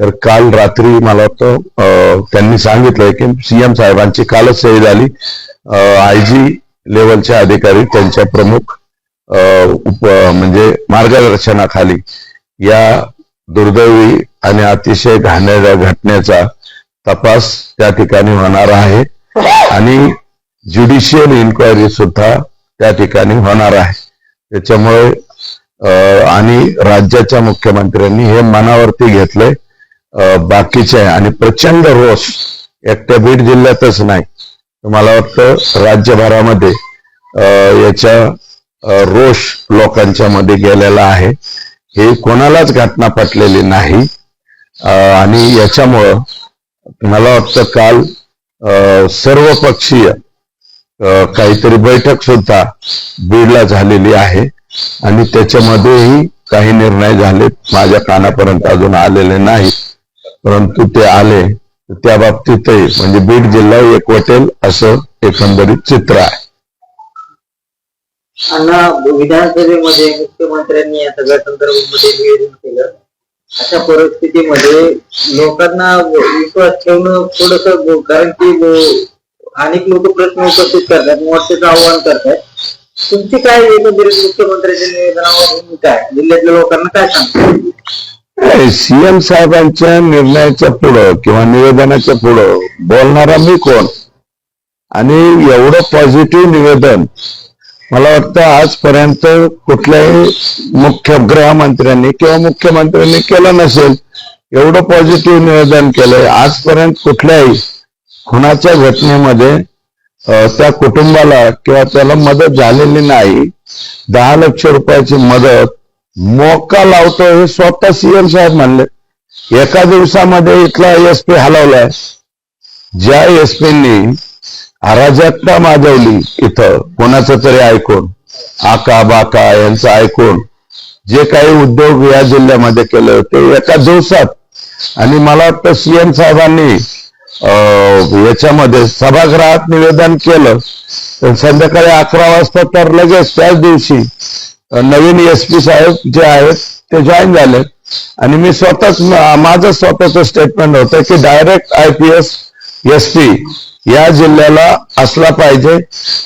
तर काल रात्री मला वाटतं त्यांनी सांगितलंय की सीएम साहेबांची कालच सही झाली. आयजी लेवलचे अधिकारी त्यांच्या प्रमुख म्हणजे मार्गदर्शनाखाली या दुर्दैवी आणि अतिशय घाणेरड्या घटनेचा तपास त्या ठिकाणी होणार आहे आणि ज्युडिशियल इन्क्वायरी सुद्धा त्या ठिकाणी होणार आहे. त्याच्यामुळे आणि राज्याच्या मुख्यमंत्र्यांनी हे मनावरती घेतलंय. बाकीचे आणि प्रचंड रोष एकट्या बीड जिल्ह्यातच नाही, मला वाटतं राज्यभरामध्ये याच्या रोष लोकांच्या मध्ये गेलेला आहे. हे कोणालाच घटना पटलेली नाही आणि याच्यामुळं मला वाटतं काल सर्वपक्षीय काहीतरी बैठक सुद्धा बीडला झालेली आहे आणि त्याच्यामध्येही काही निर्णय झालेत. माझ्या कानापर्यंत अजून आलेले नाही, परंतु ते आले त्या बाबतीतही म्हणजे बीड जिल्हा एकवटेल असं एकंदरीत चित्र आहे. विधानसभेमध्ये मुख्यमंत्र्यांनी या सगळ्या संदर्भामध्ये निवेदन केलं. अशा परिस्थितीमध्ये लोकांना विश्वास ठेवणं थोडस, कारण की अनेक लोक प्रश्न उपस्थित करतात, मोर्चाचं आव्हान करतात. तुमची काय एकंदरीत मुख्यमंत्र्यांच्या निवेदनावर भूमिका आहे? जिल्ह्यातल्या लोकांना काय सांगतात? सीएम साहेबांच्या निर्णयाच्या पुढं किंवा निवेदनाच्या पुढं बोलणारा मी कोण? आणि एवढं पॉझिटिव्ह निवेदन मला वाटतं आजपर्यंत कुठल्याही मुख्य गृहमंत्र्यांनी किंवा मुख्यमंत्र्यांनी केलं नसेल. एवढं पॉझिटिव्ह निवेदन केलंय. आजपर्यंत कुठल्याही खुनाच्या घटनेमध्ये त्या कुटुंबाला किंवा त्याला मदत झालेली नाही. 10 लाख रुपयाची मदत मोका लावतो हे स्वतः सीएम साहेब म्हणले. एका दिवसामध्ये इथला एसपी हलवलाय. ज्या एसपींनी अराजकता माजवली इथं कोणाचं तरी ऐकून, आका बाका यांचं ऐकून जे काही उद्योग या जिल्ह्यामध्ये केले होते एका दिवसात, आणि मला वाटतं सीएम साहेबांनी याच्यामध्ये सभागृहात निवेदन केलं तर संध्याकाळी 11 वाजता तर लगेच त्याच दिवशी नवीन एसपी साहेब जे आहेत ते जॉईन झाले. आणि मी स्वतःच माझं स्वतःच स्टेटमेंट होतं की डायरेक्ट IPS एसपी या जिल्ह्याला असला पाहिजे.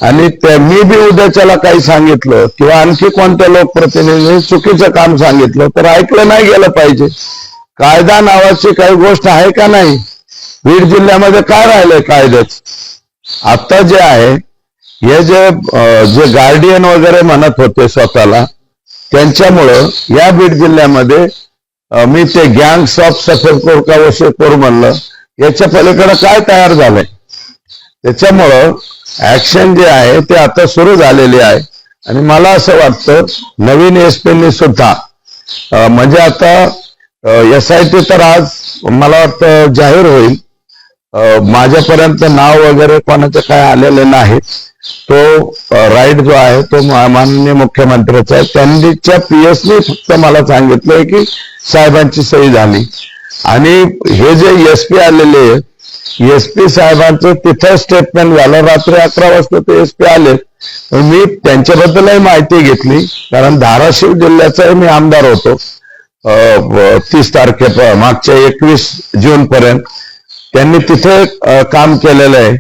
आणि मी बी उद्याच्याला काही सांगितलं किंवा आणखी कोणत्या लोकप्रतिनिधींनी चुकीचं काम सांगितलं तर ऐकलं नाही गेलं पाहिजे. कायदा नावाची काही गोष्ट आहे का नाही? बीड जिल्ह्यामध्ये काय राहिलंय कायद्याच? आता जे आहे हे जे गार्डियन वगैरे म्हणत होते स्वतःला, त्यांच्यामुळं या बीड जिल्ह्यामध्ये मी ते गँग्स ऑफ सफरपूर का वशेपूर म्हणलं, याच्या पलीकडे काय तयार झालंय? त्याच्यामुळं ऍक्शन जे आहे ते आता सुरू झालेली आहे. आणि मला असं वाटतं नवीन एसपींनी सुद्धा म्हणजे आता SIT तर आज मला वाटतं जाहीर होईल. माझ्यापर्यंत नाव वगैरे कोणाचं काय आलेलं नाही. तो राईट जो आहे तो माननीय मुख्यमंत्र्याचा आहे. त्यांच्या PSने फक्त मला सांगितलंय की साहेबांची सही झाली. आणि हे जे एसपी आलेले एसपी साहेबांचं तिथं स्टेटमेंट झालं. रात्री 11 वाजता ते एसपी आले. मी त्यांच्याबद्दलही माहिती घेतली, कारण धाराशिव जिल्ह्याचाही मी आमदार होतो 30 तारखेपर्यंत, मागच्या 21 जून पर्यंत त्यांनी तिथे काम केलेलं आहे.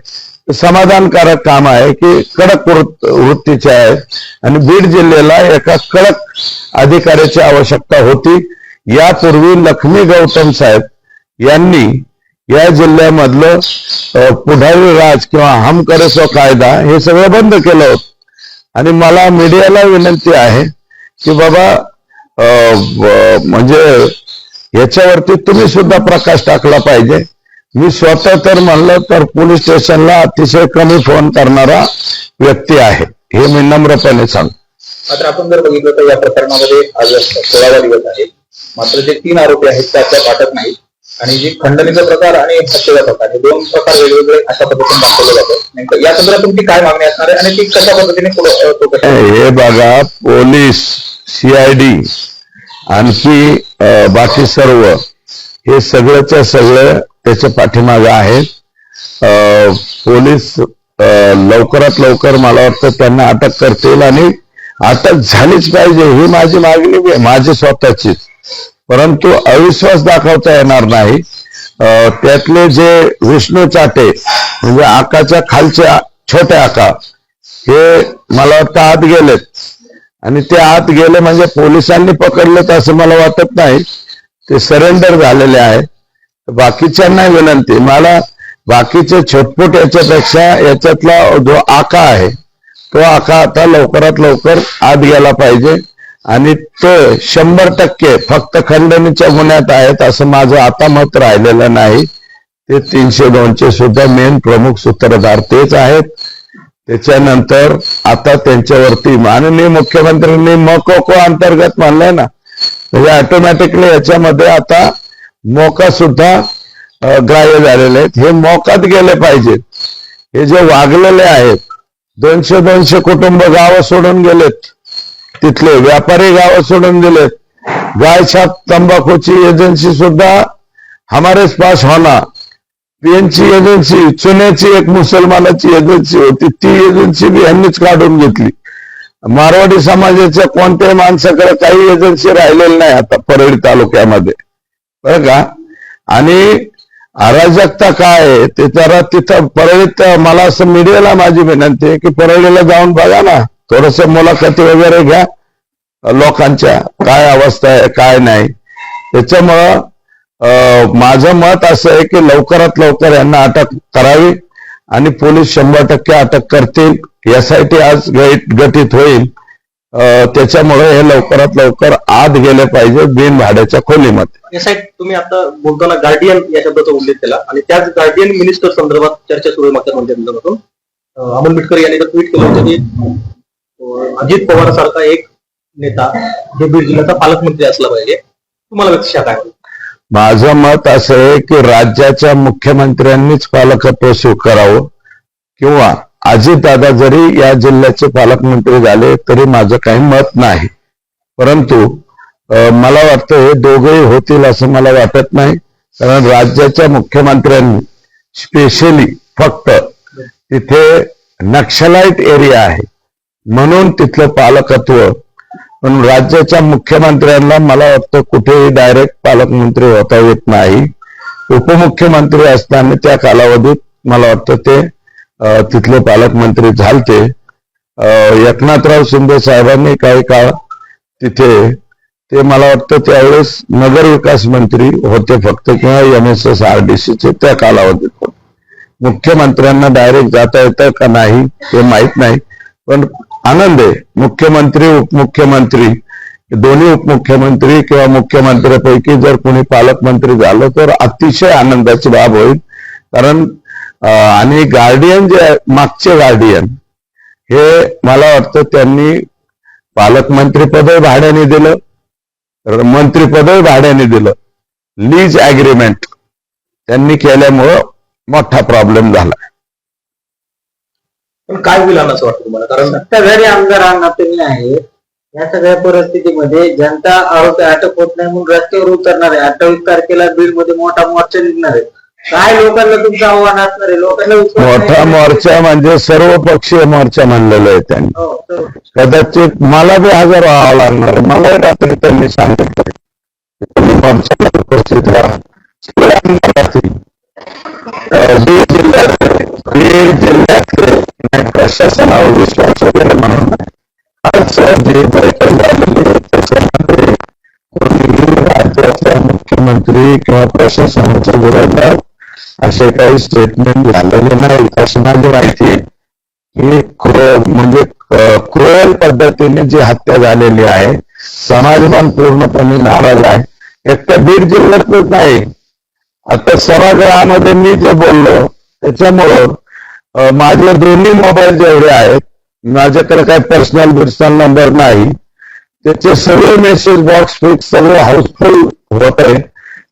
समाधानकारक काम आहे की कडक वृत्तीचे आहे. आणि बीड जिल्ह्याला एका कडक अधिकाऱ्याची आवश्यकता होती. यापूर्वी लक्ष्मी गौतम साहेब यांनी या जिल्ह्यामधलं पुढारी राज किंवा हम करे सो कायदा हे सगळं बंद केलं होतं. आणि मला मीडियाला विनंती आहे की बाबा म्हणजे याच्यावरती तुम्ही सुद्धा प्रकाश टाकला पाहिजे. मी स्वतः तर म्हणलं तर पोलीस स्टेशनला अतिशय कमी फोन करणारा व्यक्ती आहे, हे मी नम्रपणे सांगतो. मात्र आपण जर बघितलं तर या प्रकरणामध्ये आज 16वा दिवस आहे. मात्र जे 3 आरोपी आहेत त्याच्या वाटत नाही. आणि जी खंडणीचा प्रकार आणि हत्येचा प्रकार हे 2 प्रकार वेगवेगळे अशा पद्धतीने दाखवले जातात. नेमकं या संदर्भात तुमची काय मागणी असणार आहे आणि ती कशा पद्धतीने हे बघा, पोलीस CID आणखी बाकी सर्व हे सगळ्याच्या सगळं त्याच्या पाठीमागे आहेत. पोलीस लवकरात लवकर मला वाटतं त्यांना अटक करतील आणि अटक झालीच पाहिजे ही माझी मागणी माझी स्वतःची. परंतु अविश्वास दाखवता येणार नाही. त्यातले जे विष्णू चाटे म्हणजे आकाच्या खालच्या छोटे आका हे मला वाटतं आत गेलेत आणि ते आत गेले म्हणजे पोलिसांनी पकडलेत असं मला वाटत नाही. ते सरेंडर झालेले आहे. बाकीच्यांना विनंती, मला बाकीचे छोटपोट याच्यापेक्षा याच्यातला जो आका आहे तो आका आता लवकरात लवकर आत गेला पाहिजे आणि तो 100% फक्त खंडणीच्या गुन्ह्यात आहेत असं माझं आता मत राहिलेलं नाही. ते 302चे सुद्धा मेन प्रमुख सूत्रधार तेच आहेत. त्याच्यानंतर आता त्यांच्यावरती माननीय मुख्यमंत्र्यांनी मकोको अंतर्गत म्हणलंय ना, म्हणजे ऑटोमॅटिकली याच्यामध्ये आता मोका सुद्धा ग्राह्य झालेले आहेत. हे मोकात गेले पाहिजेत. हे जे वागलेले आहेत 200 कुटुंब गावं सोडून गेलेत, तिथले व्यापारी गावं सोडून दिलेत. गाय छाप तंबाखूची एजन्सी सुद्धा हमारेच पास होना, पीएनची एजन्सी, चुन्याची एक मुसलमानाची एजन्सी होती, ती एजन्सी बी यांनीच काढून घेतली. मारवाडी समाजाच्या कोणत्याही माणसाकडे काही एजन्सी राहिलेली नाही आता परळी तालुक्यामध्ये, बरं का. आणि अराजकता काय आहे ते जरा तिथं परळीत, मला असं मीडियाला माझी विनंती आहे की परळीला जाऊन बघा ना, थोडस मुलाखती वगैरे घ्या लोकांच्या, काय अवस्था आहे काय नाही. त्याच्यामुळं माझं मत असं आहे की लवकरात लवकर यांना अटक करावी आणि पोलीस 100% अटक करतील. SIT आज गठीत होईल. त्याच्यामुळे हे लवकरात लवकर आत गेले पाहिजे बिन भाड्याच्या खोलीमध्ये. SIT तुम्ही आता बोलताना गार्डियन या शब्दाचा उल्लेख केला आणि त्याच गार्डियन मिनिस्टर संदर्भात चर्चा सुरू आहे मागच्या माध्यमातून. अमोल मिटकर यांनी तर ट्विट केलं होतं की अजित पवार सारखा एक नेता हे बीड जिल्ह्याचा पालकमंत्री असला पाहिजे. तुम्हाला व्यक्तिशः काय? माझं मत असं आहे की राज्याच्या मुख्यमंत्र्यांनीच पालकत्व स्वीकारावं किंवा अजितदादा जरी या जिल्ह्याचे पालकमंत्री झाले तरी माझं काही मत नाही. परंतु मला वाटतं हे दोघेही होतील असं मला वाटत नाही. कारण राज्याच्या मुख्यमंत्र्यांनी स्पेशली फक्त तिथे नक्षलाईट एरिया आहे म्हणून तिथलं पालकत्व, पण राज्याच्या मुख्यमंत्र्यांना मला वाटतं कुठेही डायरेक्ट पालकमंत्री होता येत नाही. उपमुख्यमंत्री असताना त्या कालावधीत मला वाटतं ते तिथले पालकमंत्री झालते. एकनाथराव शिंदे साहेबांनी काही काळ तिथे ते मला वाटतं त्यावेळेस नगर विकास मंत्री होते फक्त किंवा MSSRDCचे त्या कालावधीत. मुख्यमंत्र्यांना डायरेक्ट जाता येतं का नाही हे माहित नाही, पण आनंद आहे मुख्यमंत्री उपमुख्यमंत्री दोन्ही उपमुख्यमंत्री किंवा मुख्यमंत्र्यांपैकी जर कोणी पालकमंत्री झालं तर अतिशय आनंदाची बाब होईल. कारण आणि गार्डियन जे मागचे गार्डियन हे मला वाटतं त्यांनी पालकमंत्रीपदही भाड्याने दिलं, मंत्रीपदही भाड्याने दिलं. लीज ॲग्रीमेंट त्यांनी केल्यामुळं मोठा प्रॉब्लेम झाला. पण काय होईल असं वाटतं तुम्हाला? कारण सत्ताधारी आमदारांना तुम्ही आहे या सगळ्या परिस्थितीमध्ये जनता आरोपी अटक होत नाही म्हणून रस्त्यावर उतरणार आहे. 28 तारखेला बीड मध्ये मोठा मोर्चा निघणार आहे. काय लोकांना तुमचं आव्हान असणार आहे? लोकांना मोठा मोर्चा म्हणजे सर्व पक्षीय मोर्चा म्हणलेला आहे त्यांनी. कदाचित मला बी हजर व्हावं लागणार. मला रात्री त्यांनी सांगितलं मोर्चाला उपस्थित राहा. बीड जिल्ह्यातले प्रशासनावर विश्वास वगैरे म्हणून आज जे बैठक झालेली आहे त्याच्यामध्ये कोणीही राज्याचा मुख्यमंत्री किंवा प्रशासनाच्या विरोधात असे काही स्टेटमेंट झालेले नाही. अशी माझी माहिती ही म्हणजे क्रूअल पद्धतीने जी हत्या झालेली आहे. समाजमान पूर्णपणे नाराज आहे. एक तर बीड जिल्ह्यातच नाही, आता सभागृहामध्ये मी जे बोललो त्याच्यामुळं माझे दोन्ही मोबाईल जेवढे आहेत, माझ्याकडे काही पर्सनल नंबर नाही, त्याचे सगळे मेसेज बॉक्स फिक्स सगळे हाऊसफुल होत आहे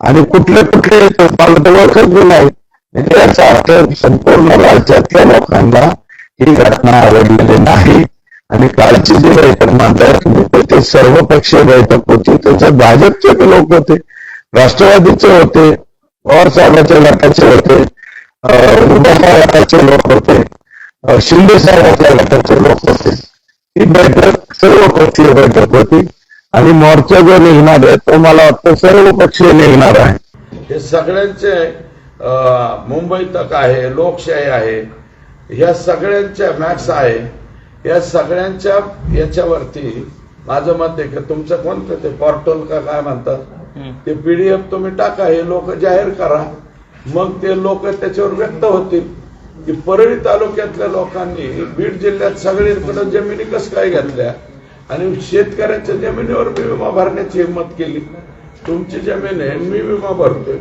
आणि कुठले मला ओळखत नाही. म्हणजे याचा अर्थ संपूर्ण राज्यातल्या लोकांना ही घटना आवडलेली नाही. आणि कालची जी बैठक म्हणतात ते सर्वपक्षीय बैठक होती, त्याच्यात भाजपचे लोक होते, राष्ट्रवादीचे होते, पवार साहेबांच्या गटाचे होते, उद्धव गटाचे लोक होते, शिंदे साहेबांच्या गटाचे लोक होते. ही बैठक सर्वपक्षीय बैठक होती आणि मोर्चा जो निघणार आहे तो मला वाटतं सर्व पक्षीय निघणार आहे. हे सगळ्यांचे मुंबई तक आहे, लोकशाही आहे, ह्या सगळ्यांच्या मॅक्स आहे, या सगळ्यांच्या याच्यावरती माझं मत आहे की तुमचं कोणतं ते पोर्टल का काय म्हणतात ते PDF तुम्ही टाका, हे लोक जाहीर करा, मग ते लोक त्याच्यावर व्यक्त होतील की परळी तालुक्यातल्या लोकांनी बीड जिल्ह्यात सगळीकडे जमिनी कसं काय घेतल्या आणि शेतकऱ्याच्या जमिनीवर मी विमा भरण्याची हिंमत केली. तुमची जमीन आहे, मी विमा भरतोय,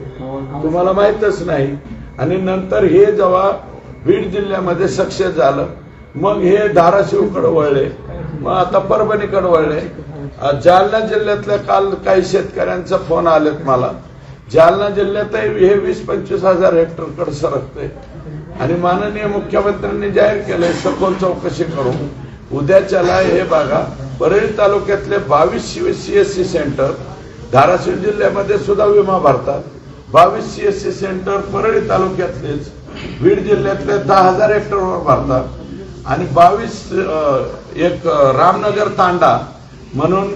तुम्हाला माहितच नाही. आणि नंतर हे जेव्हा बीड जिल्ह्यामध्ये सक्सेस झालं, मग हे धाराशिवकडे वळले, मग आता परभणीकडे वळले. जालना जिल्ह्यातल्या काल काही शेतकऱ्यांचा फोन आलेत मला, जालना जिल्ह्यातही हे 20-25 हजार हेक्टरकडे सरकते आणि माननीय मुख्यमंत्र्यांनी जाहीर केलंय सखोल चौकशी करू. उद्याच्याला हे बघा, परळी तालुक्यातले 22 CSC सेंटर धाराशिव जिल्ह्यामध्ये सुद्धा विमा भरतात. 22 CSC सेंटर परळी तालुक्यातलेच बीड जिल्ह्यातले 10,000 हेक्टरवर भरतात आणि 22 एक रामनगर तांडा म्हणून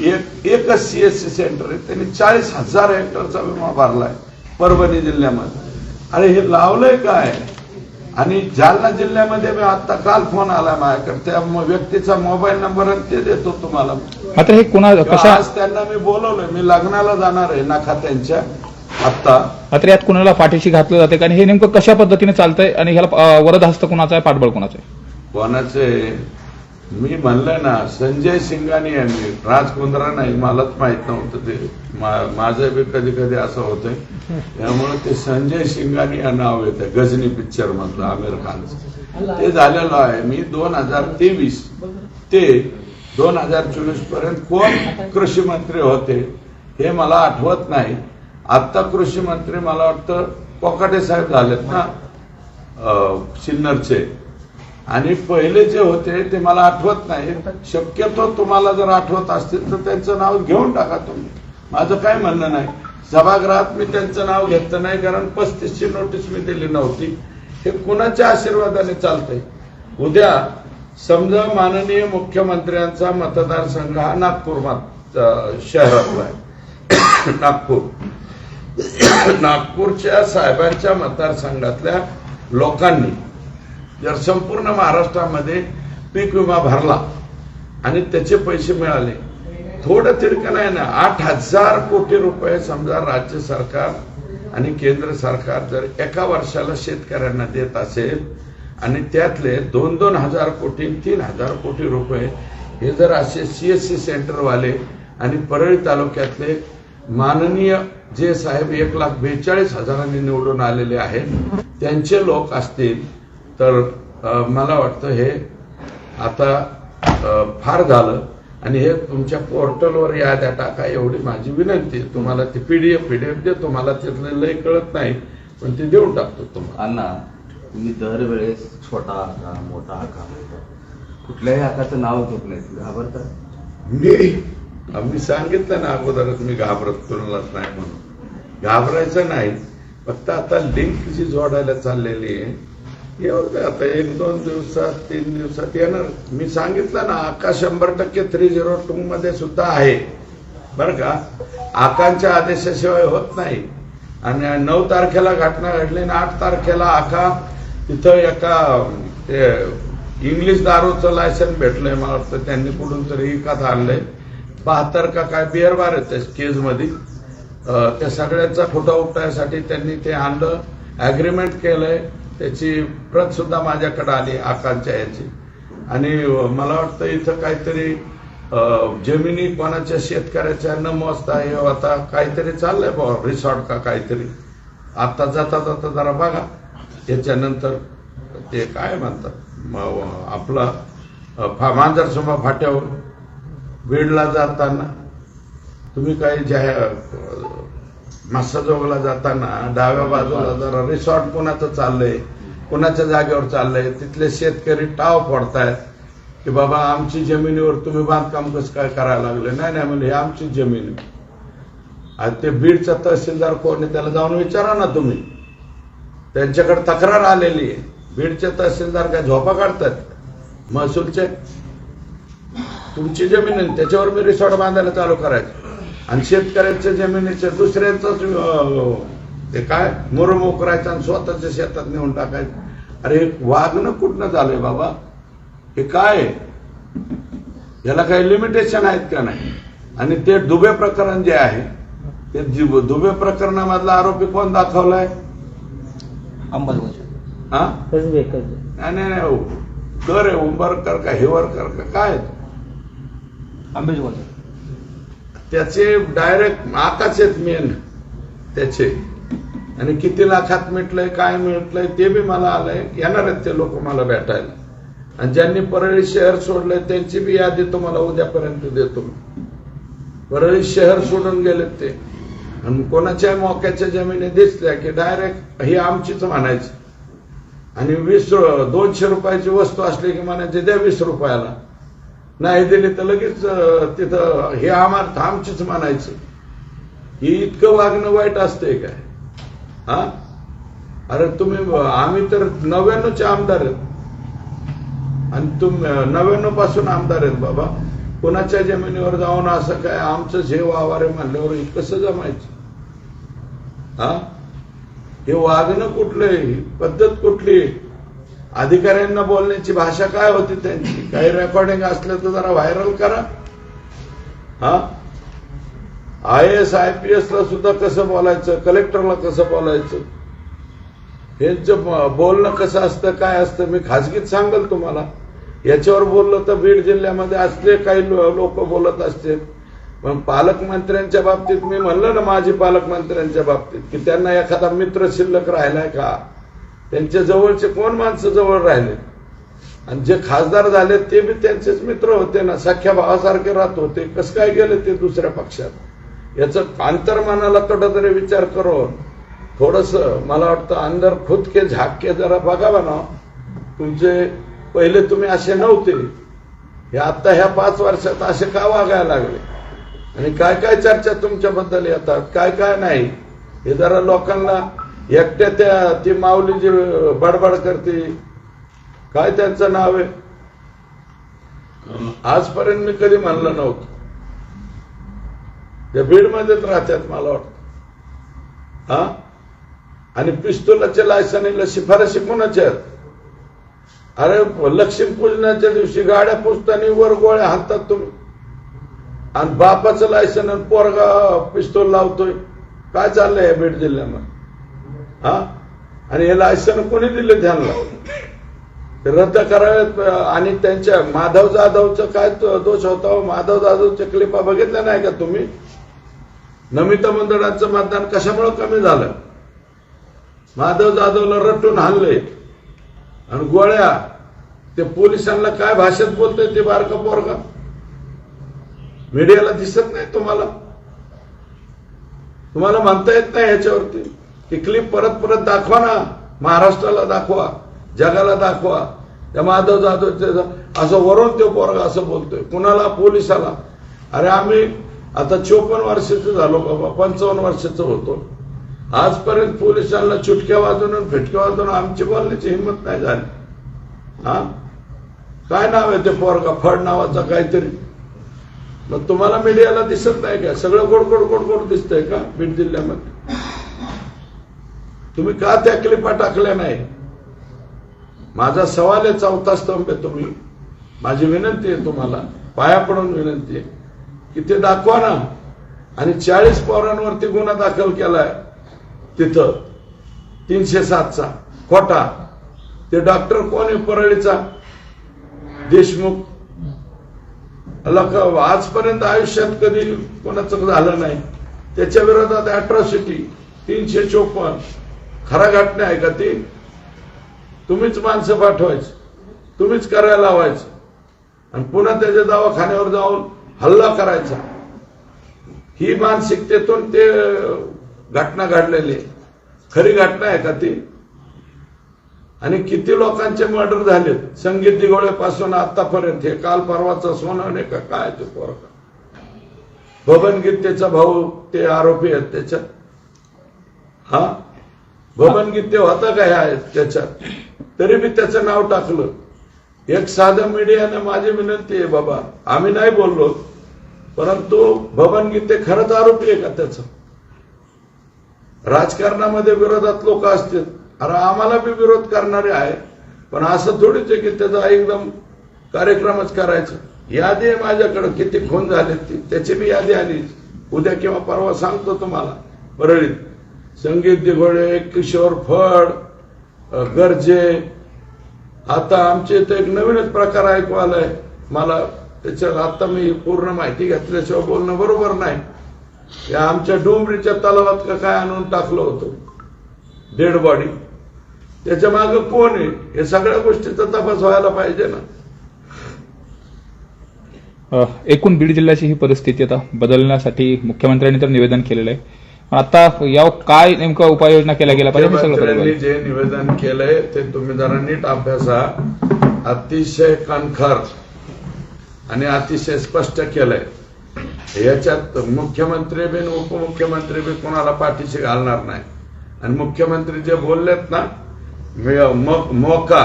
एकच CSC सेंटर आहे, त्यांनी 40,000 हेक्टरचा विमा भरलाय परभणी जिल्ह्यामध्ये. अरे हे लावलंय काय? आणि जालना जिल्ह्यामध्ये मी आता काल फोन आला माझ्याकडे, त्या व्यक्तीचा मोबाईल नंबर आणि ते देतो तुम्हाला. मात्र हे कुणा कशा आज त्यांना मी बोलवलंय, मी लग्नाला जाणार आहे नाका त्यांच्या आता. मात्र यात कुणाला पाठीशी घातलं जाते आणि हे नेमकं कशा पद्धतीने चालतंय आणि ह्याला वरदहस्त कुणाचा आहे, पाठबळ कुणाचं आहे? कोणाचे मी म्हणलं ना, संजय सिंगानी यांनी, राज कुंद्रा नाही, मलाच माहित नव्हतं ते, माझं बी कधी कधी असं होतंय, त्यामुळे ते संजय सिंगानी या नाव येतं गजनी पिक्चर मधलं आमिर खानचं. ते झालेलं आहे. मी 2023 ते 2024 पर्यंत कोण कृषी मंत्री होते हे मला आठवत नाही. आता कृषी मंत्री मला वाटतं कोकाटे साहेब झालेत ना सिन्नरचे, आणि पहिले जे होते ते मला आठवत नाही. शक्यतो तुम्हाला जर आठवत असतील तर त्यांचं नाव घेऊन टाका तुम्ही, माझं काय म्हणणं नाही. सभागृहात मी त्यांचं नाव घेतलं नाही कारण 35ची नोटीस मी दिली नव्हती. हे कुणाच्या आशीर्वादाने चालतंय? उद्या समजा माननीय मुख्यमंत्र्यांचा मतदारसंघ हा नागपूर शहरातला आहे, नागपूरच्या साहेबांच्या मतदारसंघातल्या लोकांनी जर संपूर्ण महाराष्ट्रामध्ये पीक विमा भरला आणि त्याचे पैसे मिळाले, थोडं तिरकं नाही ना, 8,000 कोटी रुपये समजा राज्य सरकार आणि केंद्र सरकार जर एका वर्षाला शेतकऱ्यांना देत असेल आणि त्यातले 2-2 हजार कोटी 3,000 कोटी रुपये हे जर असे CSC सेंटरवाले आणि परळी तालुक्यातले माननीय जे साहेब 1,42,000 निवडून आलेले आहेत त्यांचे लोक असतील तर मला वाटतं हे आता फार झालं. आणि हे तुमच्या पोर्टलवर याद्या टाका एवढी माझी विनंती आहे. तुम्हाला ती PDF देतो, मला त्यातलं लय कळत नाही पण ते देऊन टाकतो तुम्हाला. अण्णा, तुम्ही दरवेळेस छोटा आका मोठा आका कुठल्याही आकाचं नाव घेत नाही, घाबरतात? मी सांगितलं ना अगोदरच, मी घाबरत कोणालाच नाही म्हणून. घाबरायचं नाही, फक्त आता लिंक जी जोडायला चाललेली आहे एवढं आता 1-2 दिवसात 3 दिवसात येणार. मी सांगितलं ना, आका 100% 302 मध्ये सुद्धा आहे बरं का. आकांच्या आदेशाशिवाय होत नाही. आणि 9 तारखेला घटना घडली आणि 8 तारखेला आका तिथं एका ते इंग्लिश दारूचं लायसन भेटलंय मला वाटतं, त्यांनी कुठून तरी विकत आणलंय. 72 का काय बिअर बार आहेत त्या केजमध्ये, त्या सगळ्यांचा खोटा उपटायसाठी त्यांनी ते आणलं, अग्रीमेंट केलंय, त्याची प्रत सुद्धा माझ्याकडे आली आकांच्या याची. आणि मला वाटतं इथं काहीतरी जमिनी कोणाच्या शेतकऱ्याच्या न मोजता हे आता काहीतरी चाललंय बा, रिसॉर्ट का काहीतरी. आता जाता जाता जरा बघा, त्याच्यानंतर ते काय म्हणतात आपला मांजरसोबा फाट्यावर बीडला जाताना तुम्ही काही मस्साजोगला जाताना डाव्या बाजूला जरा रिसॉर्ट कोणाचं चाललंय, कोणाच्या जागेवर चाललंय, तिथले शेतकरी टाव फोडतायत की बाबा आमची जमिनीवर तुम्ही बांधकाम कसं काय करायला लागले. नाही नाही म्हणजे हे आमची जमीन. ते बीडचा तहसीलदार कोण आहे त्याला जाऊन विचारा ना तुम्ही, त्यांच्याकडे तक्रार आलेली आहे. बीडचे तहसीलदार काय झोपा काढतात महसूलचे? तुमची जमीन आहे त्याच्यावर मी रिसॉर्ट बांधायला चालू करायचं आणि शेतकऱ्यांच्या जमिनीचे दुसऱ्यांचाच ते काय मुरमो करायचं आणि स्वतःच्या शेतात नेऊन टाकायचं. अरे वागणं कुठनं झालंय बाबा? हे काय आहे? याला काही लिमिटेशन आहेत का नाही? आणि ते दुबे प्रकरण जे आहे ते दुबे प्रकरणामधला आरोपी कोण दाखवलाय? हा नाही नाही हो. कर आहे उंबरकर का हेवरकर का काय त्याचे डायरेक्ट आकाच आहेत मेन त्याचे. आणि किती लाखात मिटलंय काय मिटलंय ते बी मला आलंय. येणार आहेत ते लोक मला भेटायला. आणि ज्यांनी परळी शहर सोडलंय त्यांची बी यादी तुम्हाला उद्यापर्यंत देतो. परळी शहर सोडून गेलेत ते आणि कोणाच्या मोक्याच्या जमिनी दिसल्या की डायरेक्ट ही आमचीच म्हणायची. आणि 200 रुपयाची वस्तू असली की म्हणायचे द्या 20 रुपयाला. नाही दिली तर लगेच तिथं हे आमचीच म्हणायचं. ही इतकं वागणं वाईट असतंय काय? हा अरे आम्ही तर 99चे आमदार आहेत आणि 99 पासून आमदार आहेत बाबा. कोणाच्या जमिनीवर जाऊन असं काय आमचं जे वावर आहे म्हणल्यावर कसं जमायचं? हा हे वागणं कुठलंय? पद्धत कुठली? अधिकाऱ्यांना बोलण्याची भाषा काय होती त्यांची? काही रेकॉर्डिंग असलं तर जरा व्हायरल करा. हा IAS IPS ला सुद्धा कसं बोलायचं, कलेक्टरला कसं बोलायचं, यांचं बोलणं कसं असतं काय असतं मी खाजगीत सांगेल तुम्हाला. याच्यावर बोललं तर बीड जिल्ह्यामध्ये असले काही लोक बोलत असते. पण पालकमंत्र्यांच्या बाबतीत मी म्हणलं ना, माजी पालकमंत्र्यांच्या बाबतीत की त्यांना एखादा मित्र शिल्लक राहिलाय का? त्यांच्या जवळचे कोण माणसं जवळ राहिले? आणि जे खासदार झाले ते बी त्यांचेच मित्र होते ना, सख्या भावासारखे राहत होते. कसं काय गेले ते दुसऱ्या पक्षात? याचं अंतर्मनाला कुठंतरी विचार करून थोडस मला वाटतं अंदर खुद के झाके जरा बघावा ना. तुमचे पहिले तुम्ही असे नव्हते, हे आता ह्या 5 वर्षात असे का वागायला लागले? आणि काय काय चर्चा तुमच्याबद्दल येतात, काय काय नाही, हे जरा लोकांना एकट्या ती माऊली जी बडबड करते, काय त्यांचं नाव आहे, आजपर्यंत मी कधी म्हणलं नव्हतं. त्या बीडमध्येच राहतात मला वाटतं. हा आणि पिस्तुलाच्या लायसनीला शिफारशी कोणाच्या आहेत? अरे लक्ष्मीपूजनाच्या दिवशी गाड्या पुजताना वर गोळ्या हातात तुम्ही, आणि बापाचं लायसन आणि पोरगा पिस्तूल लावतोय. काय चाललंय या बीड जिल्ह्यामध्ये? हा आणि हे लायसन कोणी दिले त्यांना? रद्द करावेत. आणि त्यांच्या माधव जाधवचं काय दोष होता? माधव जाधवच्या क्लिपा बघितल्या नाही का तुम्ही? नमिता मंडळांचं मतदान कशामुळे कमी झालं? माधव जाधवला रट्टून हाणले आणि गोळ्या. ते पोलिसांना काय भाषेत बोलतोय ते बारका पोरगा? मीडियाला दिसत नाही तुम्हाला? तुम्हाला म्हणता येत नाही याच्यावरती? ती क्लिप परत परत दाखवा ना, महाराष्ट्राला दाखवा, जगाला दाखवा. त्या माधव जाधवचे असं वरून ते पोरगा असं बोलतोय कुणाला? पोलिसाला. अरे आम्ही आता 54 वर्षाचं झालो बाबा, 55 वर्षाचं होतो. आजपर्यंत पोलिसांना चुटक्या वाजवून आणि फिटक्या वाजवून आमची बोलण्याची हिंमत नाही झाली. हा काय नाव आहे ते पोरगा? फड नावाचा काहीतरी. मग तुम्हाला मीडियाला दिसत नाही का? सगळं गोड गोड गोड गोड दिसतंय का बीड जिल्ह्यामध्ये? तुम्ही का त्या क्लिपा टाकल्या नाही? माझा सवाल आहे, चौथा स्तंभ आहे. तुम्ही, माझी विनंती आहे तुम्हाला, पाया पडून विनंती आहे की ते दाखवा ना. आणि 40 पोरांवरती गुन्हा दाखल केलाय तिथं 307चा खोटा. ते डॉक्टर कोण आहे परळीचा? देशमुख. आजपर्यंत आयुष्यात कधी कोणाचं झालं नाही. त्याच्या विरोधात अॅट्रॉसिटी 354. खरा घटना आहे का ती? तुम्हीच माणसं पाठवायची, तुम्हीच करायला लावायचं आणि पुन्हा त्याच्या दवाखान्यावर जाऊन हल्ला करायचा. ही मानसिकतेतून ते घटना घडलेली. खरी घटना आहे का ती? आणि किती लोकांचे मर्डर झालेत संगीत दिघोळेपासून आतापर्यंत. हे काल परवाचा सोनाने का काय ते पोरगा बबन गीतेचा भाऊ ते आरोपी आहेत त्याच्यात. हा बबन गीते होता का ह्या त्याच्यात? तरी बी त्याचं नाव टाकलं. एक साधं मीडियाने माझी विनंती आहे बाबा, आम्ही नाही बोललो, परंतु बबन गीते खरंच आरोपी आहे का त्याचं? राजकारणामध्ये विरोधात लोक असतील, अरे आम्हाला बी विरोध करणारे आहे, पण असं थोडीच आहे की त्याचा एकदम कार्यक्रमच करायचा. यादी आहे माझ्याकडे किती खून झाले त्याची बी यादी आली, उद्या किंवा परवा सांगतो तुम्हाला. परळीत संगीत दिघोळे, किशोर फड, गरजे, आता आमच्या इथे एक नवीनच प्रकार ऐकू आलाय मला, त्याच्यात आता मी पूर्ण माहिती घेतल्याशिवाय बोलणं बरोबर नाही. या आमच्या डोंबरीच्या तलावात का काय आणून टाकलं होतं डेड बॉडी, त्याच्या मागे कोण आहे हे सगळ्या गोष्टीचा तपास व्हायला पाहिजे ना. एकूण बीड जिल्ह्याची ही परिस्थिती आता बदलण्यासाठी मुख्यमंत्र्यांनी तर निवेदन केलेलं आहे, पण आता यावर काय नेमकं उपाययोजना केल्या गेल्या पाहिजे हे सगळं मुख्यमंत्र्यांनी बरोबर. जे निवेदन केलंय ते तुम्ही जरा नीट अभ्यासा. अतिशय कणखर आणि अतिशय स्पष्ट केलंय. याच्यात मुख्यमंत्री बी उपमुख्यमंत्री बी कोणाला पाठीशी घालणार नाही. आणि मुख्यमंत्री जे बोललेत ना मोका,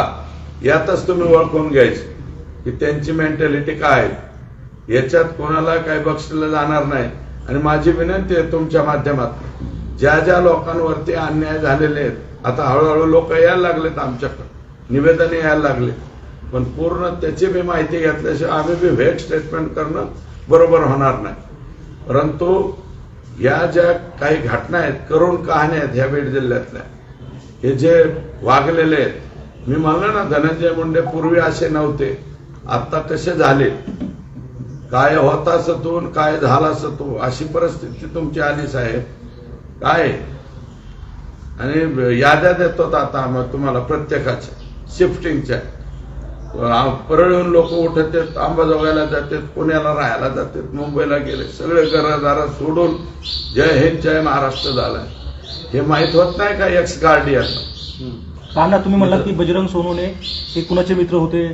यातच तुम्ही ओळखून घ्यायचे की त्यांची मेंटॅलिटी काय आहे. याच्यात कोणाला काही बक्षिलं जाणार नाही. आणि माझी विनंती आहे तुमच्या माध्यमातून, ज्या ज्या लोकांवरती अन्याय झालेले आहेत, आता हळूहळू लोक यायला लागलेत आमच्याकडे, निवेदन यायला लागले, पण पूर्ण त्याची बी माहिती घेतल्याशिवाय आम्ही बी व्हेट स्टेटमेंट करणं बरोबर होणार नाही. परंतु या ज्या काही घटना आहेत, करुण कहाण्या आहेत ह्या बीड जिल्ह्यातल्या, हे जे वागलेले आहेत, मी म्हणलं ना धनंजय मुंडे पूर्वी असे नव्हते, आता कसे झाले, काय होता सतून काय झाला सतू, अशी परिस्थिती तुमची आली साहेब. काय आणि याद्या देतो आता आम्हाला तुम्हाला प्रत्येकाच्या शिफ्टिंगच्या. परळून लोक उठत आहेत, अंबाजोगाईला जातात, पुण्याला राहायला जातात, मुंबईला गेले, सगळे घरदार सोडून जय हिंद जय महाराष्ट्र झालाय. हे माहित होत नाही का एक्स गार्डियन? काना तुम्ही म्हणलात की बजरंग सोनवणे हे कुणाचे मित्र होते,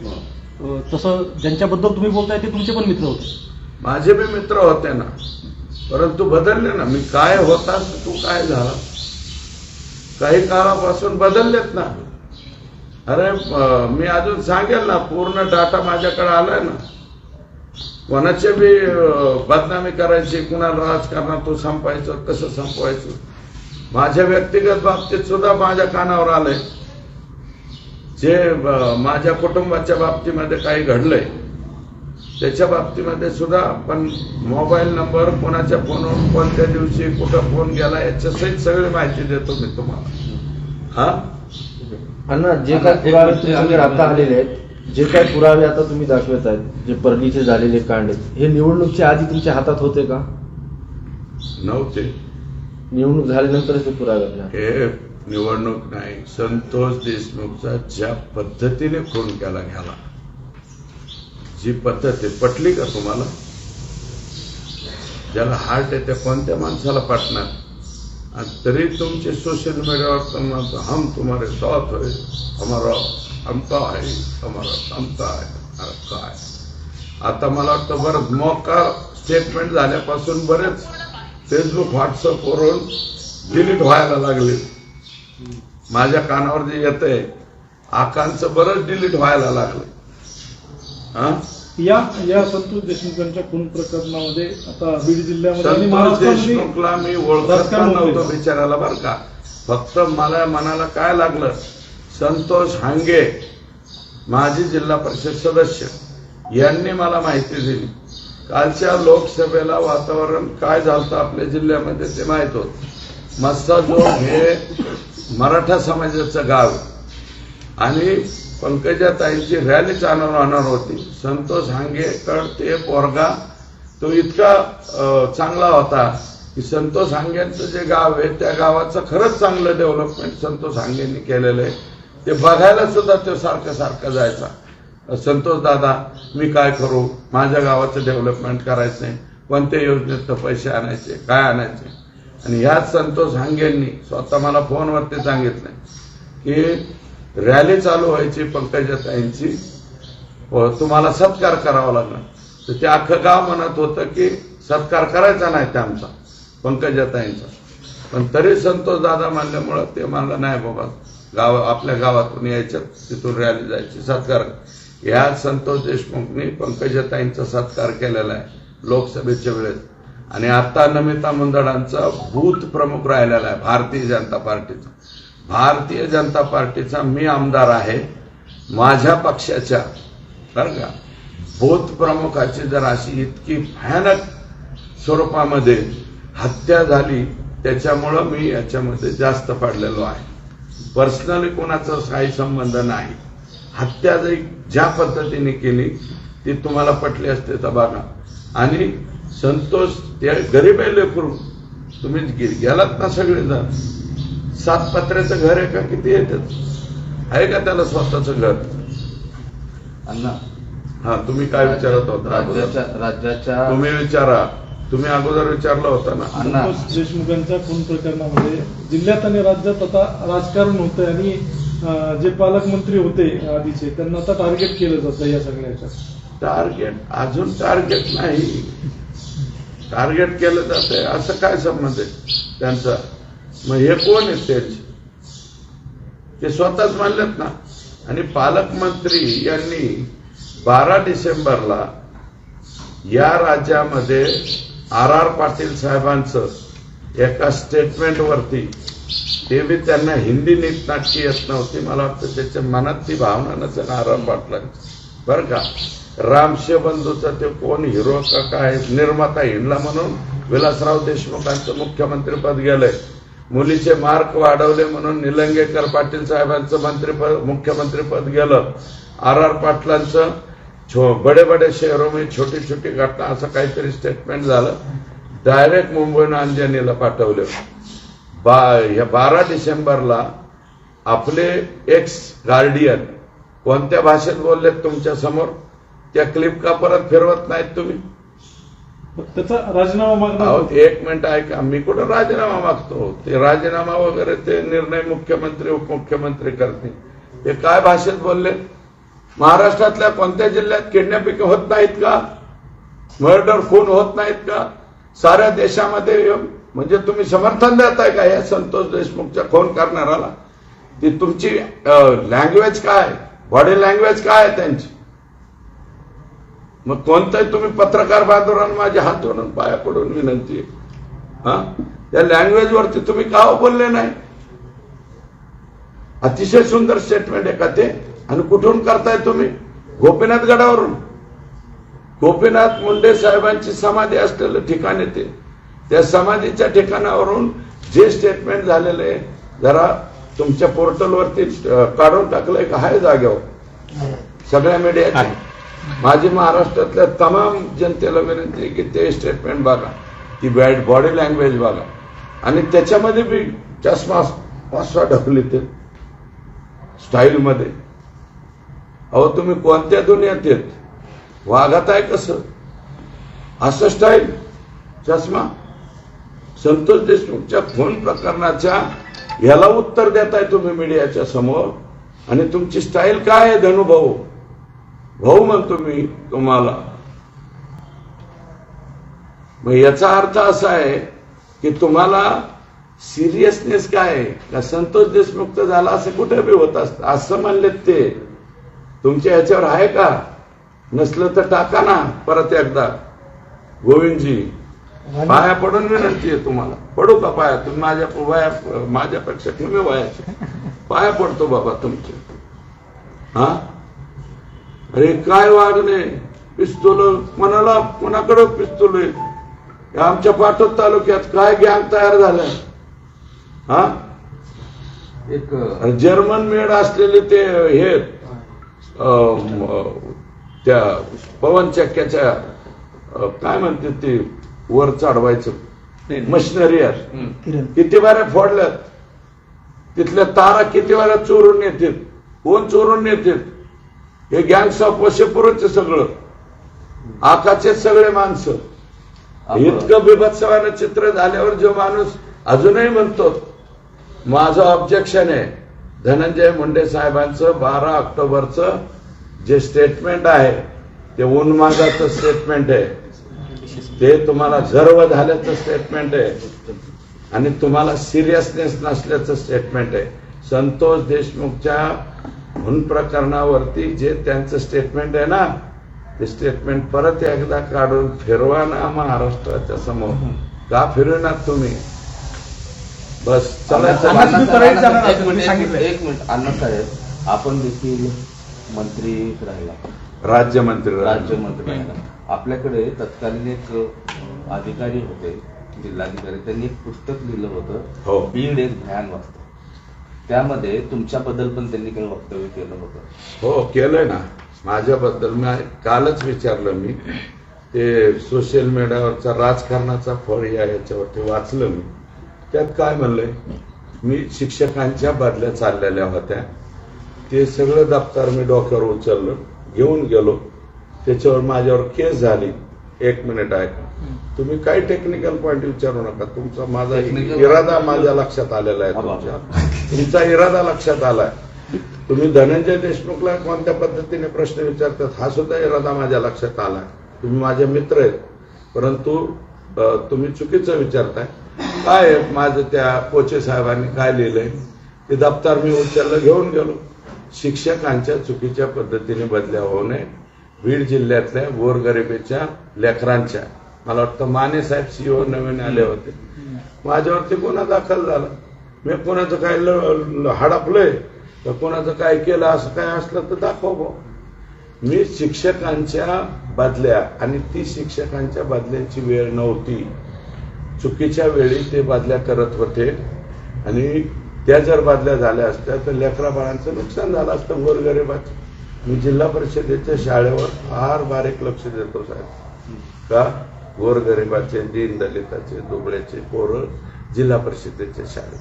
तसं ज्यांच्याबद्दल तुम्ही बोलताय ते तुमचे पण मित्र होते? माझे बी मित्र होते ना, परंतु बदलले ना. मी काय होता तू काय झाला, काही काळापासून बदललेत ना. अरे मी अजून सांगेल ना, पूर्ण डाटा माझ्याकडे आलाय ना. कोणाचे बी बदनामी करायची, कुणाला राजकारणातून संपायचं, कसं संपवायचं, माझ्या व्यक्तिगत बाबतीत सुद्धा माझ्या कानावर आलंय. जे माझ्या कुटुंबाच्या बाबतीमध्ये काही घडलंय त्याच्या बाबतीमध्ये सुद्धा, पण मोबाईल नंबर, कोणाच्या फोनवर कोणत्या दिवशी कुठं फोन गेला याच्या सहित सगळी माहिती देतो मी तुम्हाला. हा अण्णा, जे काय पुरावे तुमच्याकडे आता आलेले आहेत, जे काय पुरावे आता तुम्ही दाखवत आहेत, जे परळीचे झालेले कांड आहेत, हे निवडणुकीच्या आधी तुमच्या हातात होते का? नव्हते. निवडणूक झाल्यानंतरच हे पुरावे आपल्या हे निवडणूक नाही, संतोष देशमुखचा ज्या पद्धतीने खून केला गेला, जी पद्धत आहे, पटली का तुम्हाला? ज्याला हार्ट आहे त्या कोणत्या माणसाला पटणार? आणि तरी तुमचे सोशल मीडियावर हम तुम्हारे साथ है, हमारा अमका है, हमारा तमका है. अरे काय, आता मला वाटतं बरंच मोका स्टेटमेंट झाल्यापासून बरेच फेसबुक व्हॉट्सअपवरून डिलीट व्हायला लागले. माझ्या कानावर जे येत आहे आकांचं बरंच डिलीट व्हायला लागलं. या संतोष देशमुखांच्या खून प्रकरणामध्ये आता बीड जिल्ह्यामध्ये आणि संतोष महाराष्ट्रामध्ये देशमुखला मी ओळखत पण नव्हतो बिचाराला बरं का. फक्त मला मनाला काय लागलं, संतोष हांगे माजी जिल्हा परिषद सदस्य यांनी मला माहिती दिली. कालच्या लोकसभेला वातावरण काय झालं आपल्या जिल्ह्यामध्ये ते माहित होतं. मस्साजोग हे मराठा समाजाचं गाव आणि पंकजाताईंची रॅली चालवणार होती. संतोष हांगेकर ते पोरगा तो इतका चांगला होता की संतोष हांगेंचं जे गाव आहे त्या गावाचं खरंच चांगलं डेव्हलपमेंट संतोष हांगेंनी केलेलं आहे. ते बघायला सुद्धा तो सारखं सारखं जायचा. संतोष दादा मी काय करू, माझ्या गावाचं डेव्हलपमेंट करायचं आहे, कोणत्या योजनेत पैसे आणायचे, काय आणायचे. आणि ह्याच संतोष हांगेंनी स्वतः मला फोनवरती सांगितलं की रॅली चालू व्हायची पंकजाताईंची, तुम्हाला सत्कार करावा लागला. तर ते अख्खं गाव म्हणत होतं की सत्कार करायचा नाही ते आमचा पंकजाताईंचा. पण तरी संतोष दादा म्हणल्यामुळं ते म्हणलं नाही बाबा, गाव आपल्या गावातून यायचं, तिथून रॅली जायची, सत्कार. या संतोष देशमुखनी पंकजाताईंचा सत्कार केलेला आहे लोकसभेच्या वेळेस. आणि आता नमिता मुंदडांचा बूथ प्रमुख राहिलेला आहे भारतीय जनता पार्टीचा. भारतीय जनता पार्टीचा मी आमदार आहे. माझ्या पक्षाच्या बरं का बूथ प्रमुखाची जर अशी इतकी भयानक स्वरूपामध्ये हत्या झाली, त्याच्यामुळं मी याच्यामध्ये जास्त पडलेलो आहे. पर्सनली कोणाचा काही संबंध नाही. हत्या जरी ज्या पद्धतीने केली ती तुम्हाला पटली असते तर बघा. आणि संतोष ते गरीब आहे लेकरू. तुम्ही गेलात ना सगळेजण. 7 पत्र्याचं घर आहे का किती येतात आहे का त्याला स्वतःचं घर? अण्णा हा तुम्ही काय विचारत होता? राज्याच्या तुम्ही विचारा. तुम्ही अगोदर विचारला होता ना. संतोष देशमुखांच्या खून प्रकरणामध्ये जिल्ह्यात आणि राज्यात आता राजकारण होतंय आणि जे पालकमंत्री होते आधीचे त्यांना आता टार्गेट केलं जातं या सगळ्याच्या. टार्गेट अजून टार्गेट नाही. टार्गेट केलं जातंय असं काय संबंध आहे त्यांचा? मग हे कोण आहेत त्यांचे? ते स्वतःच मानलेत ना. आणि पालकमंत्री यांनी 12 डिसेंबरला या राज्यामध्ये R.R. पाटील साहेबांचं एका स्टेटमेंटवरती, ते बी त्यांना हिंदी नीटनाटकी येत नव्हती, मला वाटतं त्याच्या मनात ती भावना नसेल R.R. पाटलांची बरं का. रामशे बंधूचा ते कोण हिरो का काय निर्माता हिंडला म्हणून विलासराव देशमुखांचं मुख्यमंत्रीपद गेलंय. मुलीचे मार्क वाढवले म्हणून निलंगेकर पाटील साहेबांचं मुख्यमंत्रीपद गेलं. R.R. पाटलांचं बडे बडे शहरों में छोटी छोटी घटना असं काहीतरी स्टेटमेंट झालं. डायरेक्ट मुंबईनं अंजनीला पाठवले. 12 डिसेंबरला आपले एक्स गार्डियन कोणत्या भाषेत बोललेत तुमच्या समोर? त्या क्लिप का परत फिरवत नाहीत तुम्ही? त्याचा राजीनामा मागणार. एक मिनिट ऐका. मी कुठं राजीनामा मागतो? ते राजीनामा वगैरे ते निर्णय मुख्यमंत्री उपमुख्यमंत्री करते. ते काय भाषेत बोलले? महाराष्ट्रातल्या कोणत्या जिल्ह्यात किडनॅपिंग होत नाहीत का? मर्डर खून होत नाहीत का? साऱ्या देशामध्ये. म्हणजे तुम्ही समर्थन देताय का या संतोष देशमुखच्या खून करणाऱ्याला? ती तुमची लँग्वेज काय, बॉडी लँग्वेज काय आहे त्यांची? मग कोणताही तुम्ही पत्रकार बांधवांना माझ्या हात जोडून पाया पडून विनंती आहे, हा त्या लँग्वेजवरती तुम्ही का बोलले नाही? अतिशय सुंदर स्टेटमेंट आहे का ते? आणि कुठून करताय तुम्ही? गोपीनाथ गडावरून. गोपीनाथ मुंडे साहेबांची समाधी असलेलं ठिकाण येते. त्या समाधीच्या ठिकाणावरून जे स्टेटमेंट झालेलं आहे जरा तुमच्या पोर्टलवरती काढून टाकलंय का? हाय जागेवर सगळ्या मीडियाची. माझी महाराष्ट्रातल्या तमाम जनतेला विनंती आहे की ते स्टेटमेंट बघा, ती बॉडी लँग्वेज बघा. आणि त्याच्यामध्ये बी चष्मा पाचवा ढकली ते स्टाईलमध्ये. अहो तुम्ही कोणत्या दुनियात येत? वागत आहे कसं? असं स्टाईल, चष्मा. संतोष देशमुखच्या खून प्रकरणाच्या याला उत्तर देताय तुम्ही मीडियाच्या समोर. आणि तुमची स्टाईल काय आहे? धनुभाऊ भाऊ म्हणतो मी तुम्हाला. मग याचा अर्थ असा आहे की तुम्हाला सिरियसनेस काय आहे का? संतोष देशमुख तर झाला असं कुठे बी होत असतं असं म्हणलेत ते. तुमच्या ह्याच्यावर आहे का? नसलं तर टाका ना परत एकदा. गोविंदजी पाया पडून विनंती आहे तुम्हाला. पडू का पाया? तुम्ही माझ्यापेक्षा कमी वयाचे पाया पडतो बाबा तुमचे. हा अरे काय वागणे? पिस्तूल कोणाला, कोणाकडे पिस्तूल आहे? आमच्या पाटोद तालुक्यात काय गँग तयार झालाय? हा एक जर्मन मेड असलेले ते हे त्या पवन चक्क्याच्या काय म्हणते ते वर चढवायचं मशिनरी आहे. किती बाऱ्या फोडल्यात? तिथल्या तारा किती बाऱ्या चोरून येतात? कोण चोरून येतात? हे गँग्स ऑफ वशेपुरचे सगळं आकाचे सगळे माणसं. इतकं बिभत्सवानं चित्र झाल्यावर जो माणूस अजूनही म्हणतो माझं ऑब्जेक्शन आहे, धनंजय मुंडे साहेबांचं 12 ऑक्टोबरचं जे स्टेटमेंट आहे ते उन्मादाचं स्टेटमेंट आहे. ते तुम्हाला गर्व झाल्याचं स्टेटमेंट आहे आणि तुम्हाला सिरियसनेस नसल्याचं स्टेटमेंट आहे. संतोष देशमुखच्या म्हणून प्रकरणावरती जे त्यांचं स्टेटमेंट आहे ना, ते स्टेटमेंट परत एकदा काढून फिरवा ना महाराष्ट्राच्या समोर. का फिरवणार तुम्ही? बस चला एक मिनिट अण्णासाहेब, आपण देखील मंत्री राहिला, राज्यमंत्री राहिला. आपल्याकडे तत्कालीन एक अधिकारी होते, जिल्हाधिकारी, त्यांनी एक पुस्तक लिहिलं हो. होतं, बीड एक भयान वाचतं. त्यामध्ये तुमच्याबद्दल पण त्यांनी काही वक्तव्य केलं होतं. हो, केलंय ना. माझ्याबद्दल मी कालच विचारलं. मी ते सोशल मीडियावरचा राजकारणाचा फळ याच्यावरती वाचलं. मी त्यात काय म्हणलंय, मी शिक्षकांच्या बदल्या चाललेल्या होत्या, ते सगळं दप्तर मी डोक्यावर उचललं, घेऊन गेलो. त्याच्यावर माझ्यावर केस झाली. एक मिनिट ऐका, तुम्ही काही टेक्निकल पॉइंट विचारू नका. तुमचा माझा इरादा माझ्या लक्षात आलेला आहे. तुमचा इरादा लक्षात आलाय. तुम्ही धनंजय देशमुखला कोणत्या पद्धतीने प्रश्न विचारतात, हा सुद्धा इरादा माझ्या लक्षात आलाय. तुम्ही माझे मित्र आहेत, परंतु तुम्ही चुकीचं विचारताय. काय माझं त्या पोचे साहेबांनी काय लिहिलंय ते दप्तर मी उचललं, घेऊन गेलो. शिक्षकांच्या चुकीच्या पद्धतीने बदल्या होऊ नये. बीड जिल्ह्यातल्या गोरगरिबीच्या लेकरांच्या, मला वाटतं माने साहेब सीओ नवीन आले होते, माझ्यावरती गुन्हा दाखल झाला. मी कोणाचं काय हडपलंय तर कोणाचं काय केलं, असं काय असलं तर दाखव. मी शिक्षकांच्या बदल्या, आणि ती शिक्षकांच्या बदल्याची वेळ नव्हती, चुकीच्या वेळी ते बदल्या करत होते, आणि त्या जर बदल्या झाल्या असत्या तर लेकरा बाळांचं नुकसान झालं असतं गोरगरिबाचं. मी जिल्हा परिषदेच्या शाळेवर फार बारीक लक्ष देतो साहेब. का? गोरगरिबाचे, दीनदलिताचे, दुबळ्याचे पोरं जिल्हा परिषदेच्या शाळेत,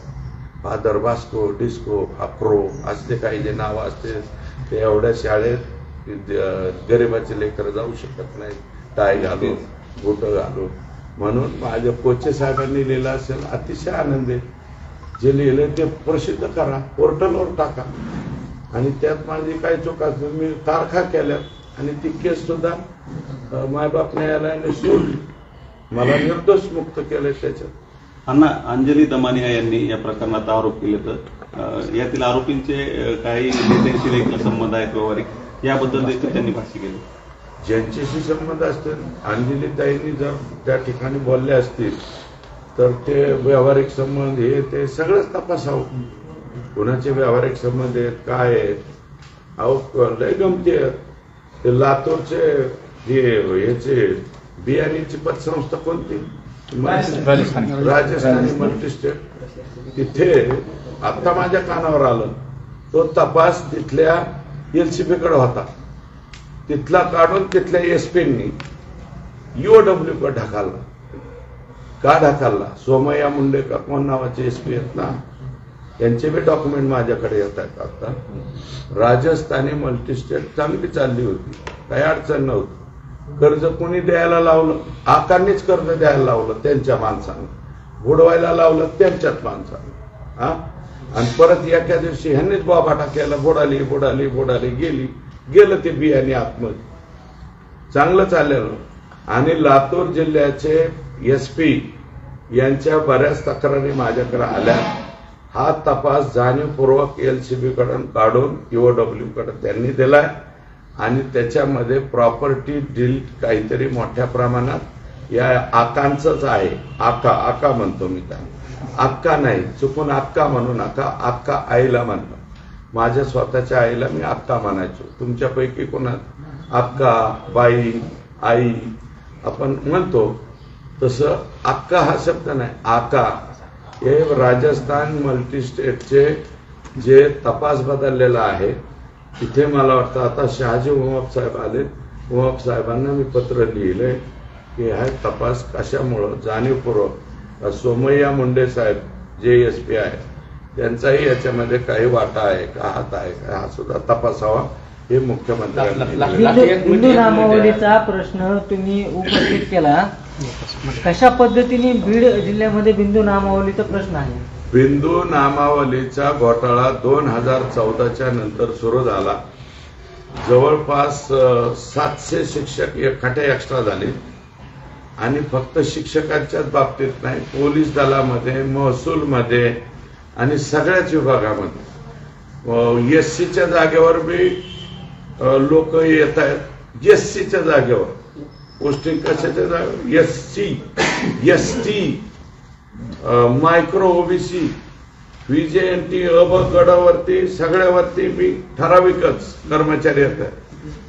फादर बास्को, डिस्को, अप्रो असले काही जे नावं असते, ते एवढ्या शाळेत गरिबाचे लेकर जाऊ शकत नाही टाय घालून, बूट घालून. म्हणून माझ्या कोचे साहेबांनी लिहिलं असेल, अतिशय आनंद आहे. जे लिहिलं ते प्रसिद्ध करा, पोर्टलवर टाका. आणि त्यात माझी काय चूक असते, मी तारखा केल्या, आणि ती केस सुद्धा मायबाप न्यायालयाने सोडली, मला निर्दोष मुक्त केलं. त्याच्यात अण्णा, अंजली दमानिया यांनी या प्रकरणात आरोप केले, तर यातील आरोपींचे काही नेत्यांशी देखील संबंध आहेत व्यावहारिक, याबद्दल देखील त्यांनी भाष्य केले. ज्यांच्याशी संबंध असतील, अंजलीताईंनी जर त्या ठिकाणी बोलले असतील तर ते व्यावहारिक संबंध हे ते सगळंच तपासावं. कोणाचे व्यावहारिक संबंध आहेत, काय आहेत. अहो लय गमती आहेत. ते लातूरचे ह्याचे बियाणीची पतसंस्था कोणती, राजस्थानी मल्टीस्टेट, तिथे आता माझ्या कानावर आलं, तो तपास तिथल्या एलसीबी कडे होता. तिथला काढून तिथल्या एसपींनी ईओडब्ल्यू कडे ढकलला. का ढकलला? सोमय्या मुंडे का कोण नावाचे एसपी आहेत ना, त्यांचे बी डॉक्युमेंट माझ्याकडे येत आहेत. आता राजस्थानी मल्टीस्टेट चांगली चालली होती, काही अडचण नव्हती. कर्ज कोणी द्यायला लावलं? आकांनीच कर्ज द्यायला लावलं, त्यांच्या माणसानं बुडवायला लावलं, त्यांच्याच माणसानं. आणि परत एका दिवशी ह्यांनीच बाबाटा केला, बुडाली बुडाली बुडाली गेलं ते बियाणे आतमध्ये. चांगलं चाललेलं. आणि लातूर जिल्ह्याचे एसपी यांच्या बऱ्याच तक्रारी माझ्याकडे आल्या. हा तपास जाणीवपूर्वक एलसीबी कडून काढून ईओडब्ल्यू कडे त्यांनी दिलाय, आणि त्याच्यामध्ये प्रॉपर्टी डील काहीतरी मोठ्या प्रमाणात या आकांचंच आहे. आका म्हणतो मी त्यांना, अक्का नाही, चुकून अक्का म्हणू नका, अक्का आईला म्हणतो. माझ्या स्वतःच्या आईला मी अक्का म्हणायचो. तुमच्यापैकी कोणा अक्का, बाई, आई आपण म्हणतो, तसं अक्का हा शब्द नाही, आका. हे राजस्थान मल्टीस्टेटचे जे तपास बदललेला आहे, तिथे मला वाटतं आता शहाजी उमप साहेब आले. उमप साहेबांना मी पत्र लिहिलंय की हा तपास कशामुळं जाणीवपूर्वक. सोमय्या मुंडे साहेब जे एसपी आहेत, त्यांचाही याच्यामध्ये काही वाटा आहे का, हात आहे का, हा सुद्धा तपासावा, हे मुख्यमंत्र्यांनी. हिंदू नामावलीचा प्रश्न तुम्ही उपस्थित केला, कशा पद्धतीने बीड जिल्ह्यामध्ये बिंदू नामावलीचा प्रश्न आहे? बिंदू नामावलीचा घोटाळा 2014च्या नंतर सुरू झाला. जवळपास 700 शिक्षक एखाटे एक्स्ट्रा झाले, आणि फक्त शिक्षकांच्याच बाबतीत नाही, पोलीस दलामध्ये, महसूलमध्ये आणि सगळ्याच विभागामध्ये एससीच्या जागेवर बी लोक येत आहेत. एससीच्या जागेवर पोस्टिंग कशाच्या जागेवर एसटी मायक्रो ओबीसी व्हीजेएनटी अब गडावरती सगळ्यावरती बी ठराविकच कर्मचारी येत आहेत.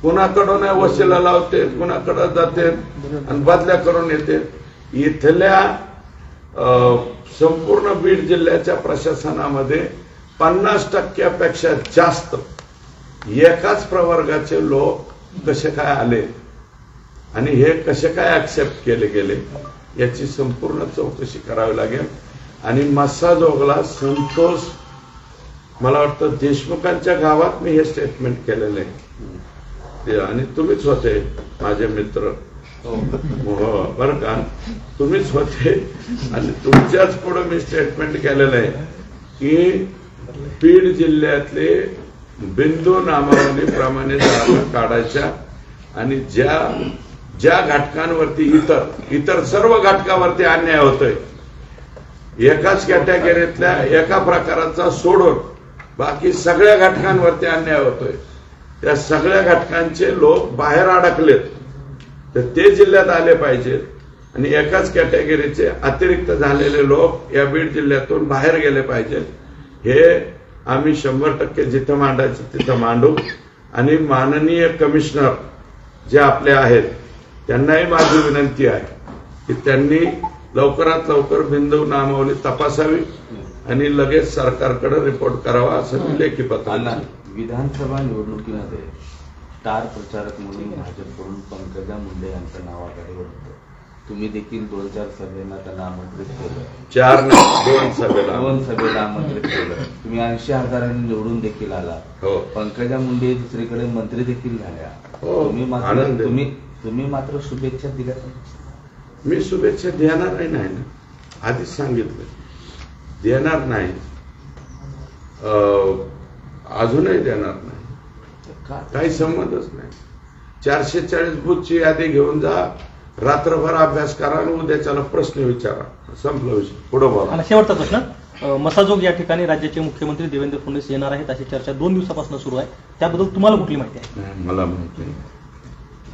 कुणाकडून वशिला लावते, कुणाकडे जाते आणि बदल्या करून येते. इथल्या संपूर्ण बीड जिल्ह्याच्या प्रशासनामध्ये 50% जास्त एकाच प्रवर्गाचे लोक कसे काय आले आणि हे कसे काय ऍक्सेप्ट केले गेले याची संपूर्ण चौकशी करावी लागेल. आणि मस्साजोगला संतोष, मला वाटतं देशमुखांच्या गावात मी हे स्टेटमेंट केलेलं आहे आणि तुम्हीच होते माझे मित्र, बरं का, तुम्हीच होते आणि तुमच्याच पुढे मी स्टेटमेंट केलेलं आहे की बीड जिल्ह्यातले बिंदू नामावलीप्रमाणे जागा काढायच्या आणि ज्या घटकांवरती इतर सर्व घटकावरती अन्याय होतोय, एकाच कॅटेगरीतल्या एका प्रकाराचा सोडून बाकी सगळ्या घटकांवरती अन्याय होतोय, त्या सगळ्या घटकांचे लोक बाहेर अडकलेत तर ते जिल्ह्यात आले पाहिजेत आणि एकाच कॅटेगरीचे अतिरिक्त झालेले लोक या बीड जिल्ह्यातून बाहेर गेले पाहिजेत. हे आम्ही 100% जिथं मांडायचं तिथं मांडू. आणि माननीय कमिशनर जे आपले आहेत त्यांनाही माझी विनंती आहे की त्यांनी लवकरात लवकर बिंदू नामावली तपासावी आणि लगेच सरकारकडे रिपोर्ट करावा असं मी लेखी पत्र. विधानसभा निवडणुकीमध्ये स्टार प्रचारक म्हणून भाजपकडून पंकजा मुंडे यांचं नावाकडे होतं. तुम्ही देखील 2-4 सभेला त्यांना आमंत्रित केलं. 2 सभेला आमंत्रित केलं. तुम्ही 80,000 निवडून देखील आला. हो. पंकजा मुंडे दुसरीकडे मंत्री देखील झाल्या. हो, तुम्ही मात्र शुभेच्छा दिल्या. मी शुभेच्छा देणारही नाही ना, आधीच सांगितलं देणार नाही, अजूनही देणार नाही, काही संबंधच नाही. 440 बूथची यादी घेऊन जा, रात्रभर अभ्यास करा आणि उद्याच्याला प्रश्न विचारा, संपलं विषय, पुढे बोला. आणि शेवटचा प्रश्न, मसाजोग या ठिकाणी राज्याचे मुख्यमंत्री देवेंद्र फडणवीस येणार आहेत अशी चर्चा 2 दिवसापासून सुरू आहे. त्याबद्दल तुम्हाला कुठली माहिती आहे? नाही,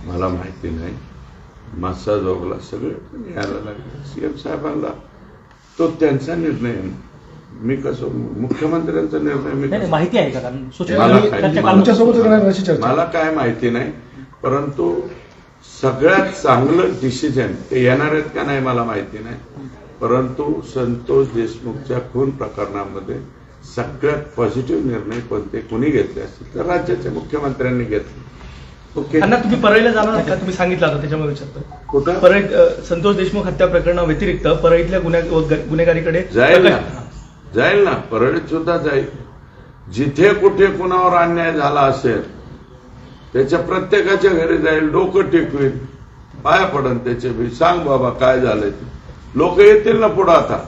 मला माहिती नाही. मस्साजोगला सगळे यायला लागले. सीएम साहेबांना तो त्यांचा निर्णय आहे. मी कसं मुख्यमंत्र्यांचा निर्णय मी माहिती आहे का? कारण मला काय माहिती नाही, परंतु सगळ्यात चांगलं डिसिजन ते येणार आहेत का नाही मला माहिती नाही, परंतु संतोष देशमुखच्या खून प्रकरणामध्ये सगळ्यात पॉझिटिव्ह निर्णय कोणते कुणी घेतले असतील तर राज्याच्या मुख्यमंत्र्यांनी घेतले. ओके, तुम्ही परळीला जाणार का? तुम्ही सांगितलं होतं त्याच्यामुळे विचारतो. कुठं? परळी संतोष देशमुख हत्या प्रकरणाव्यतिरिक्त परळीतल्या गुन्हेगारीकडे जाईल ना, परळीत सुद्धा जाईल. जिथे कुठे कुणावर अन्याय झाला असेल त्याच्या प्रत्येकाच्या घरी जाईल, डोकं टेकवील, पाया पडन त्याचे बी, सांग बाबा काय झालंय. लोक येतील ना पुढं आता.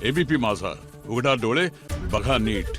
एबीपी माझा, उघडा डोळे बघा नीट.